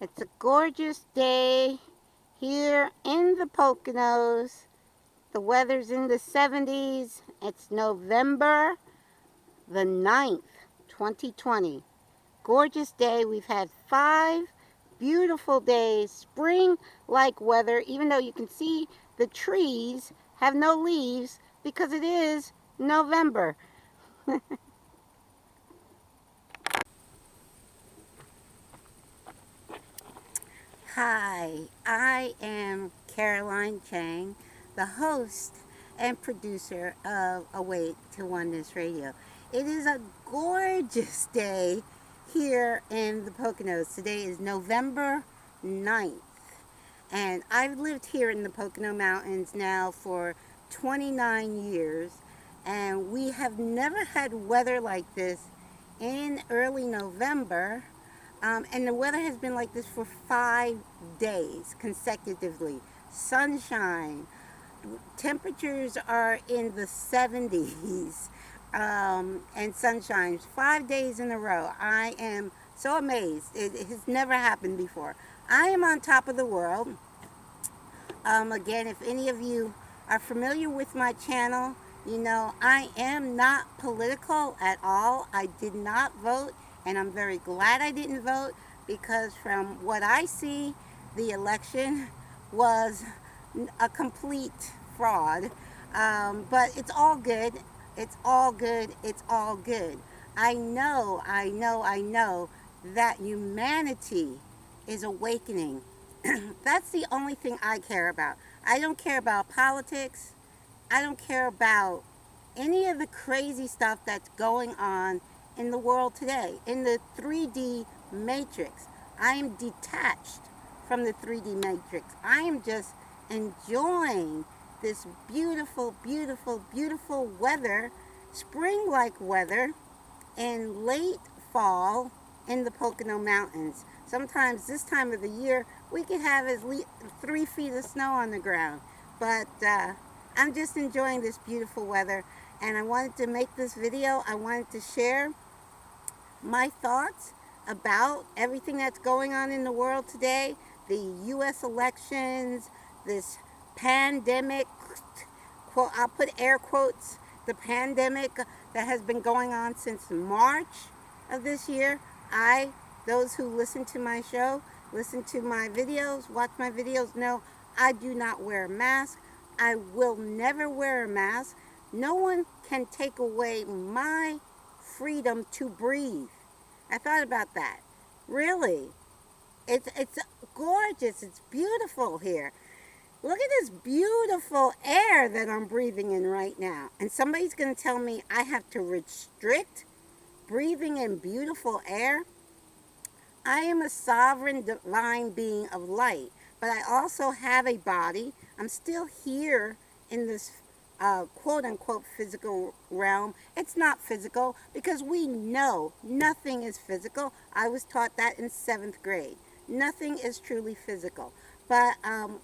It's a gorgeous day here in the Poconos. The weather's in the 70s. It's November the 9th, 2020. Gorgeous day. We've had 5 beautiful days, spring-like weather, even though you can see the trees have no leaves because it is November. Hi, I am Caroline Chang, the host and producer of Awake to Oneness Radio. It is a gorgeous day here in the Poconos. Today is November 9th, and I've lived here in the Pocono Mountains now for 29 years, and we have never had weather like this in early November. And the weather has been like this for 5 days consecutively. Sunshine. Temperatures are in the 70s and sunshine 5 days in a row. I am so amazed. It has never happened before. I am on top of the world. Again, if any of you are familiar with my channel, you know I am not political at all. I did not vote. And I'm very glad I didn't vote because from what I see, the election was a complete fraud. But it's all good. It's all good. It's all good. I know that humanity is awakening. That's the only thing I care about. I don't care about politics. I don't care about any of the crazy stuff that's going on in the world today, in the 3D matrix. I am detached from the 3D matrix. I am just enjoying this beautiful, beautiful, beautiful weather, spring-like weather in late fall in the Pocono Mountains. Sometimes this time of the year, we could have at least 3 feet of snow on the ground. But I'm just enjoying this beautiful weather, and I wanted to make this video. I wanted to share my thoughts about everything that's going on in the world today, the U.S. elections, this pandemic, I'll put air quotes, the pandemic that has been going on since March of this year. Those who listen to my show, listen to my videos, watch my videos, know I do not wear a mask. I will never wear a mask. No one can take away my freedom to breathe. I thought about that. Really. It's gorgeous. It's beautiful here. Look at this beautiful air that I'm breathing in right now. And somebody's going to tell me I have to restrict breathing in beautiful air? I am a sovereign divine being of light, but I also have a body. I'm still here in this quote-unquote physical realm. It's not physical because we know nothing is physical. I was taught that in 7th grade. Nothing is truly physical. But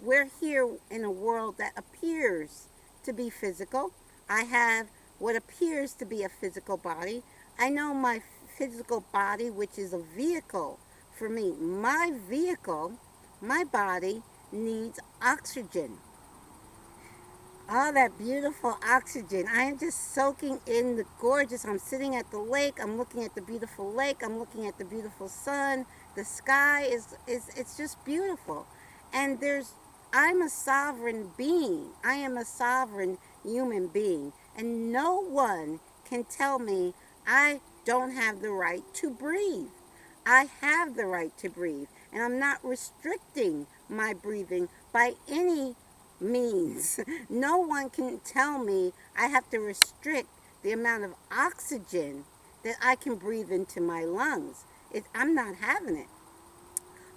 we're here in a world that appears to be physical. I have what appears to be a physical body. I know my physical body, which is a vehicle for me. My vehicle, my body, needs oxygen. Oh, that beautiful oxygen. I am just soaking in the gorgeous. I'm sitting at the lake. I'm looking at the beautiful lake. I'm looking at the beautiful sun. The sky it's just beautiful. And I'm a sovereign being. I am a sovereign human being. And no one can tell me I don't have the right to breathe. I have the right to breathe. And I'm not restricting my breathing by any means. No one can tell me I have to restrict the amount of oxygen that I can breathe into my lungs. I'm not having it.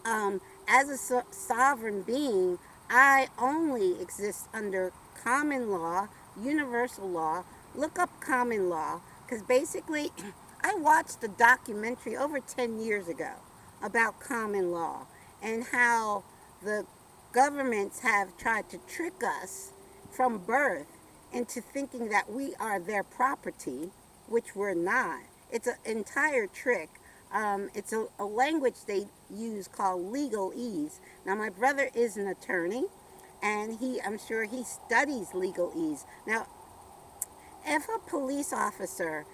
As a sovereign being, I only exist under common law, universal law. Look up common law, because basically, I watched a documentary over 10 years ago about common law and how the governments have tried to trick us from birth into thinking that we are their property, which we're not. It's an entire trick. It's a language they use called legalese. Now, my brother is an attorney, and I'm sure he studies legalese. Now, if a police officer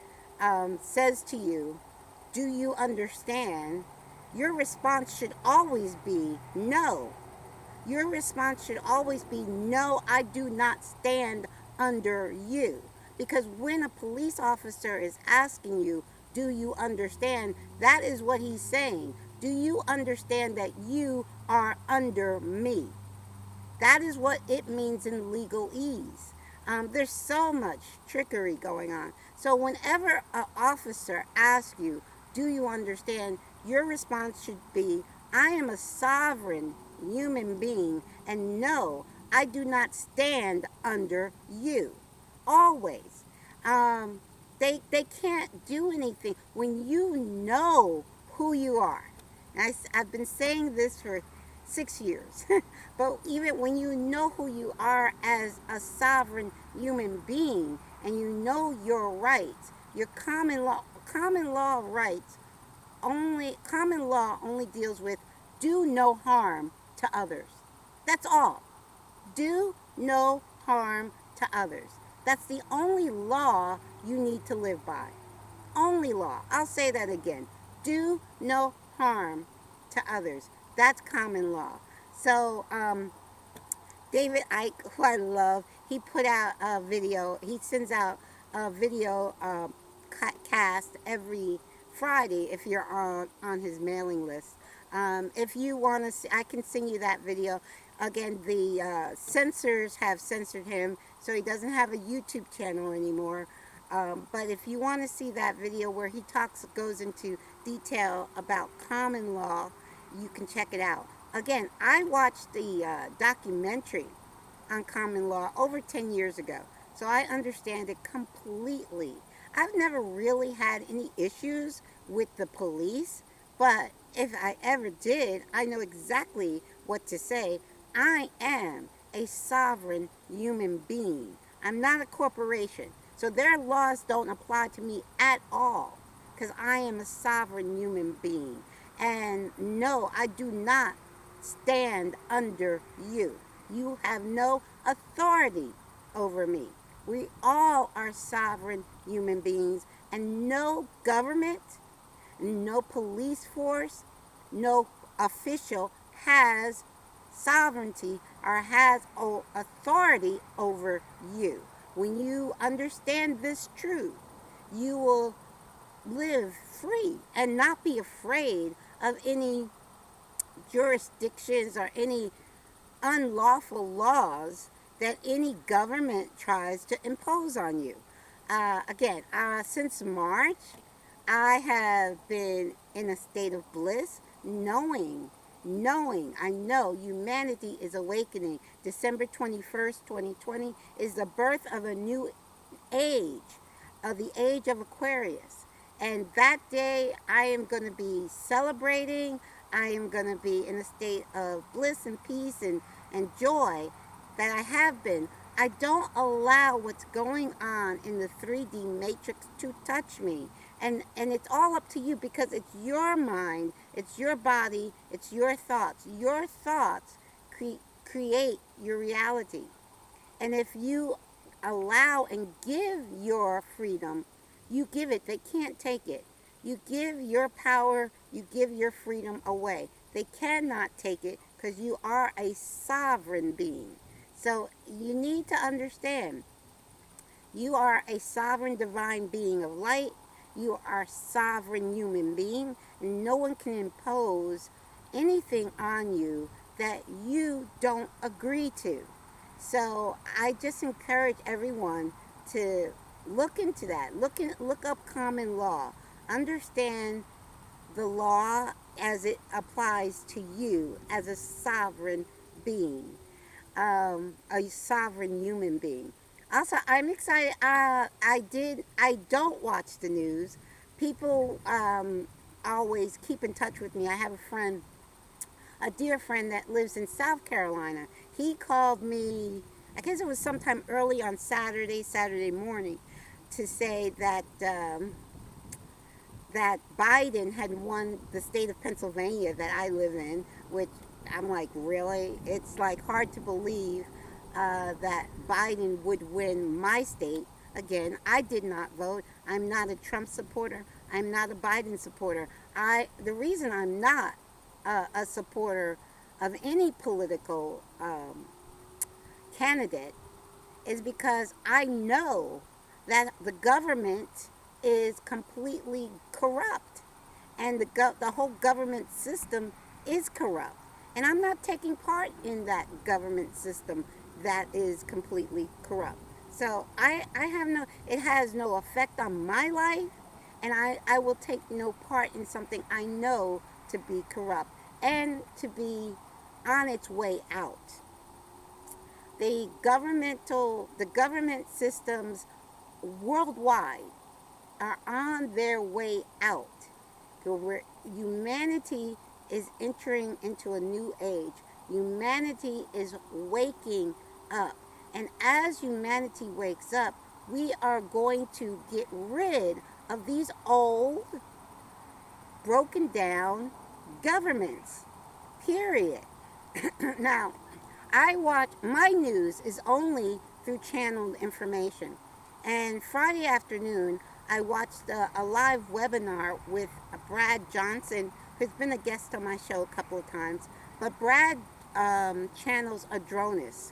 says to you, "Do you understand?" your response should always be no. Your response should always be, "No, I do not stand under you." Because when a police officer is asking you, "Do you understand?" that is what he's saying. Do you understand that you are under me? That is what it means in legalese. There's so much trickery going on. So whenever an officer asks you, "Do you understand?" your response should be, "I am a sovereign human being, and no, I do not stand under you." Always. They can't do anything when you know who you are. And I've been saying this for 6 years. But even when you know who you are as a sovereign human being and you know your rights, your common law rights, common law only deals with do no harm to others. That's all. Do no harm to others. That's the only law you need to live by. Only law. I'll say that again. Do no harm to others. That's common law. So, David Icke, who I love, he put out a video. He sends out a video cast every Friday if you're on his mailing list. If you want to see, I can send you that video. Again, the censors have censored him, so he doesn't have a YouTube channel anymore. But if you want to see that video where he goes into detail about common law, you can check it out. Again, I watched the documentary on common law over 10 years ago, so I understand it completely. I've never really had any issues with the police, but if I ever did, I know exactly what to say. I am a sovereign human being. I'm not a corporation, so their laws don't apply to me at all, because I am a sovereign human being. And no, I do not stand under you. You have no authority over me. We all are sovereign human beings, and no government, no police force, no official has sovereignty or has authority over you. When you understand this truth, you will live free and not be afraid of any jurisdictions or any unlawful laws that any government tries to impose on you. Again, since March, I have been in a state of bliss, knowing, I know humanity is awakening. December 21st, 2020 is the birth of a new age, of the age of Aquarius. And that day, I am going to be celebrating. I am going to be in a state of bliss and peace and joy that I have been. I don't allow what's going on in the 3D matrix to touch me. And it's all up to you, because it's your mind, it's your body, it's your thoughts. Your thoughts create your reality. And if you allow and give your freedom, you give it. They can't take it. You give your power, you give your freedom away. They cannot take it, because you are a sovereign being. So you need to understand, you are a sovereign divine being of light. You are a sovereign human being, and no one can impose anything on you that you don't agree to. So I just encourage everyone to look into that. Look up common law. Understand the law as it applies to you as a sovereign being, a sovereign human being. Also, I'm excited. I don't watch the news. People always keep in touch with me. I have a dear friend that lives in South Carolina. He called me, I guess it was sometime early on Saturday morning, to say that that Biden had won the state of Pennsylvania that I live in, which I'm like, really? It's like hard to believe that Biden would win my state. Again, I did not vote. I'm not a Trump supporter. I'm not a Biden supporter. The reason I'm not a supporter of any political candidate is because I know that the government is completely corrupt, and the whole government system is corrupt. And I'm not taking part in that government system that is completely corrupt. So I have no, it has no effect on my life, and I will take no part in something I know to be corrupt and to be on its way out. The government systems worldwide are on their way out. Where humanity is entering into a new age. Humanity is waking up. And as humanity wakes up, we are going to get rid of these old, broken down governments. Period. Now, my news is only through channeled information. And Friday afternoon, I watched a live webinar with Brad Johnson, who's been a guest on my show a couple of times. But Brad channels Adronis.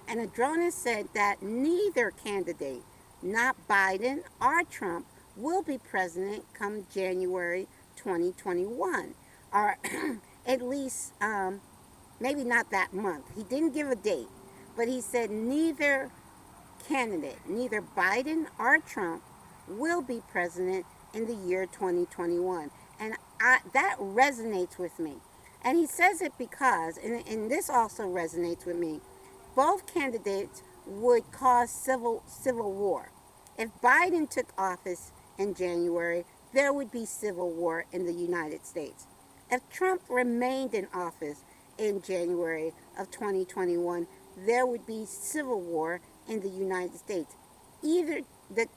And Adronis said that neither candidate, not Biden or Trump, will be president come January 2021. Or at least, maybe not that month. He didn't give a date. But he said neither candidate, neither Biden or Trump, will be president in the year 2021. And that resonates with me. And he says it because, and this also resonates with me, both candidates would cause civil war. If Biden took office in January, there would be civil war in the United States. If Trump remained in office in January of 2021, there would be civil war in the United States. Either the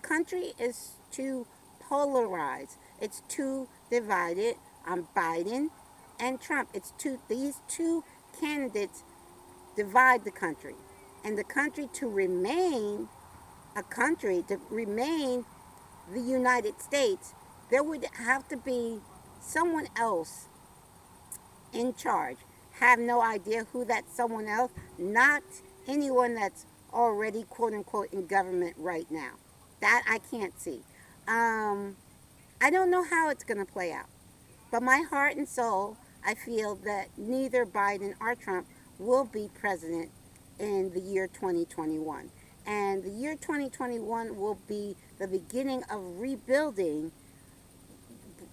country is too polarized. It's too divided on Biden and Trump. These two candidates divide the country. And the country to remain the United States, there would have to be someone else in charge. Have no idea who that someone else, not anyone that's already quote unquote in government right now. That I can't see. I don't know how it's going to play out. But my heart and soul, I feel that neither Biden or Trump will be president in the year 2021. And the year 2021 will be the beginning of rebuilding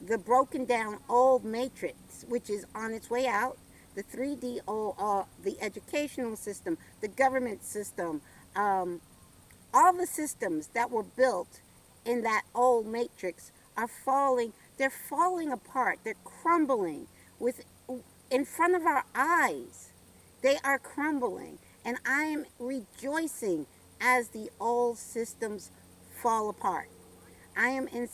the broken down old matrix, which is on its way out. The 3D, the educational system, the government system, all the systems that were built in that old matrix are falling. They're falling apart. They're crumbling in front of our eyes. They are crumbling. And I am rejoicing as the old systems fall apart. I am in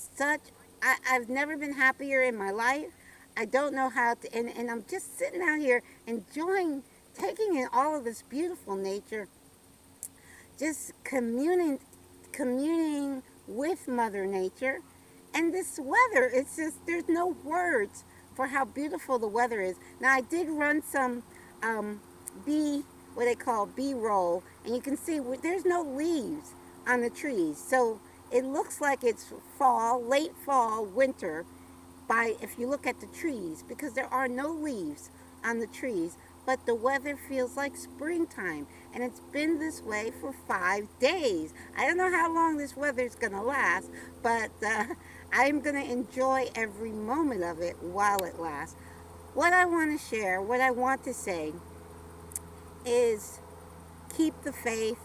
I've never been happier in my life. I don't know how to, and I'm just sitting out here enjoying, taking in all of this beautiful nature, just communing with Mother Nature. And this weather, it's just, there's no words for how beautiful the weather is. Now, I did run some what they call B-roll, and you can see there's no leaves on the trees. So it looks like it's fall, late fall, winter, if you look at the trees, because there are no leaves on the trees, but the weather feels like springtime, and it's been this way for 5 days. I don't know how long this weather is going to last, but I'm going to enjoy every moment of it while it lasts. What I want to share, what I want to say is keep the faith,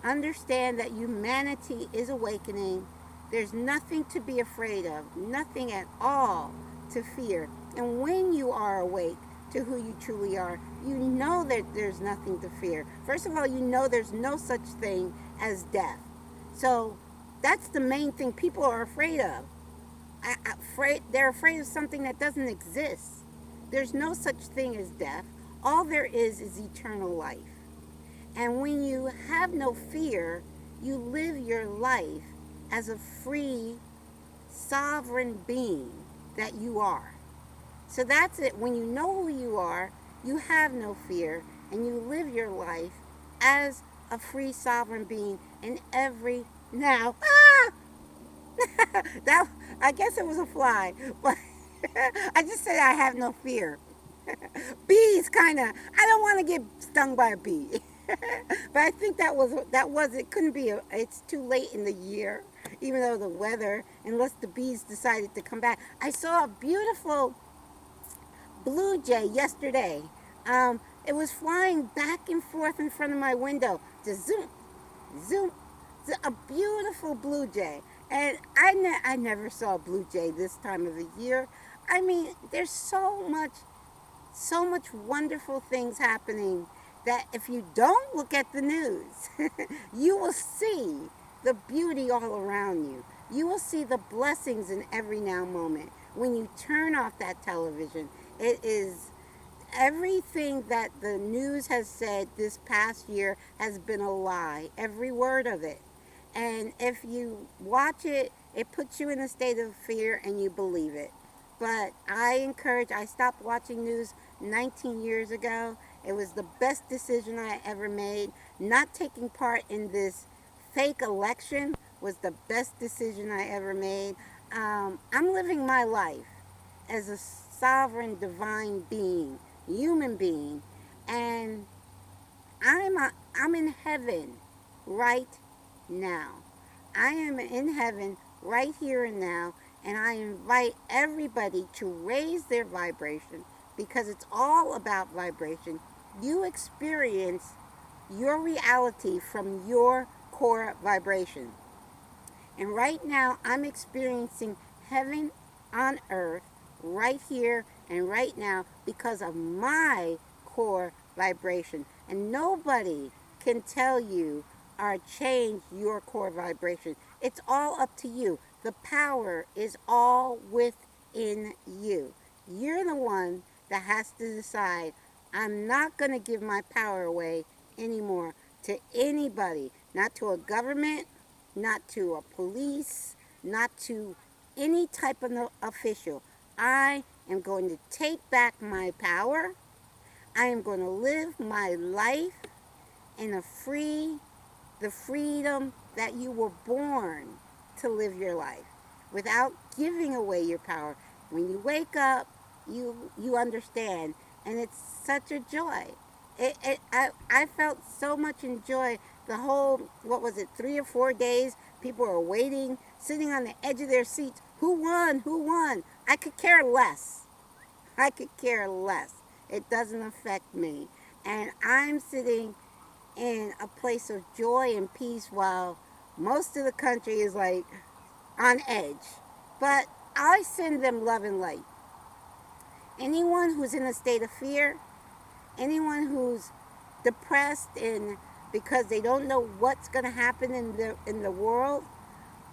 understand that humanity is awakening. There's nothing to be afraid of, nothing at all to fear. And when you are awake to who you truly are, you know that there's nothing to fear. First of all, you know there's no such thing as death. So that's the main thing people are afraid of. they're afraid of something that doesn't exist. There's no such thing as death. All there is eternal life. And when you have no fear, you live your life as a free, sovereign being that you are. So that's it. When you know who you are, you have no fear, and you live your life as a free, sovereign being in every now. Ah! That, I guess it was a fly, but I just said I have no fear. Bees, kind of. I don't want to get stung by a bee. But I think that was it. Couldn't be. It's too late in the year, even though the weather, unless the bees decided to come back. I saw a beautiful blue jay yesterday. It was flying back and forth in front of my window. Just zoom, zoom, a beautiful blue jay. And I never saw a blue jay this time of the year. I mean, there's so much wonderful things happening that if you don't look at the news, you will see the beauty all around you. You will see the blessings in every now moment. When you turn off that television, it is everything that the news has said this past year has been a lie, every word of it. And if you watch it, it puts you in a state of fear and you believe it. But I stopped watching news 19 years ago. It was the best decision I ever made. Not taking part in this fake election was the best decision I ever made. I'm living my life as a sovereign divine being, human being, and I'm in heaven right now. I am in heaven right here and now, and I invite everybody to raise their vibration because it's all about vibration. You experience your reality from your core vibration. And right now, I'm experiencing heaven on earth right here and right now because of my core vibration. And nobody can tell you or change your core vibration. It's all up to you. The power is all within you. You're the one that has to decide, I'm not going to give my power away anymore to anybody, not to a government, not to a police, not to any type of official. I am going to take back my power. I am going to live my life in the freedom that you were born to live your life without giving away your power. When you wake up, you understand, and it's such a joy. I felt so much in joy the whole, what was it, 3 or 4 days. People are waiting, sitting on the edge of their seats. Who won? Who won? I could care less. I could care less. It doesn't affect me. And I'm sitting in a place of joy and peace while most of the country is like on edge. But I send them love and light. Anyone who's in a state of fear, anyone who's depressed and because they don't know what's going to happen in the world,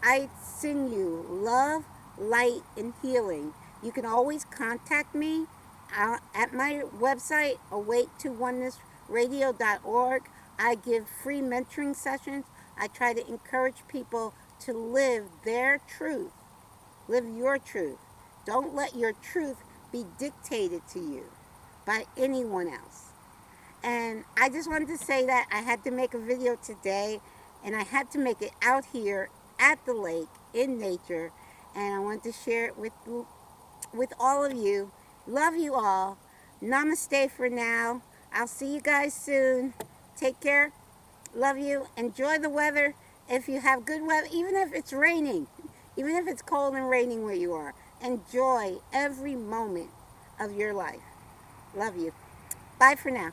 I send you love, light, and healing. You can always contact me at my website, awake-to-onenessradio.org. I give free mentoring sessions. I try to encourage people to live their truth. Live your truth. Don't let your truth be dictated to you by anyone else. And I just wanted to say that I had to make a video today, and I had to make it out here at the lake in nature, and I want to share it with all of you. Love you all. Namaste for now. I'll see you guys soon. Take care. Love you. Enjoy the weather. If you have good weather, even if it's raining, even if it's cold and raining where you are, enjoy every moment of your life. Love you. Bye for now.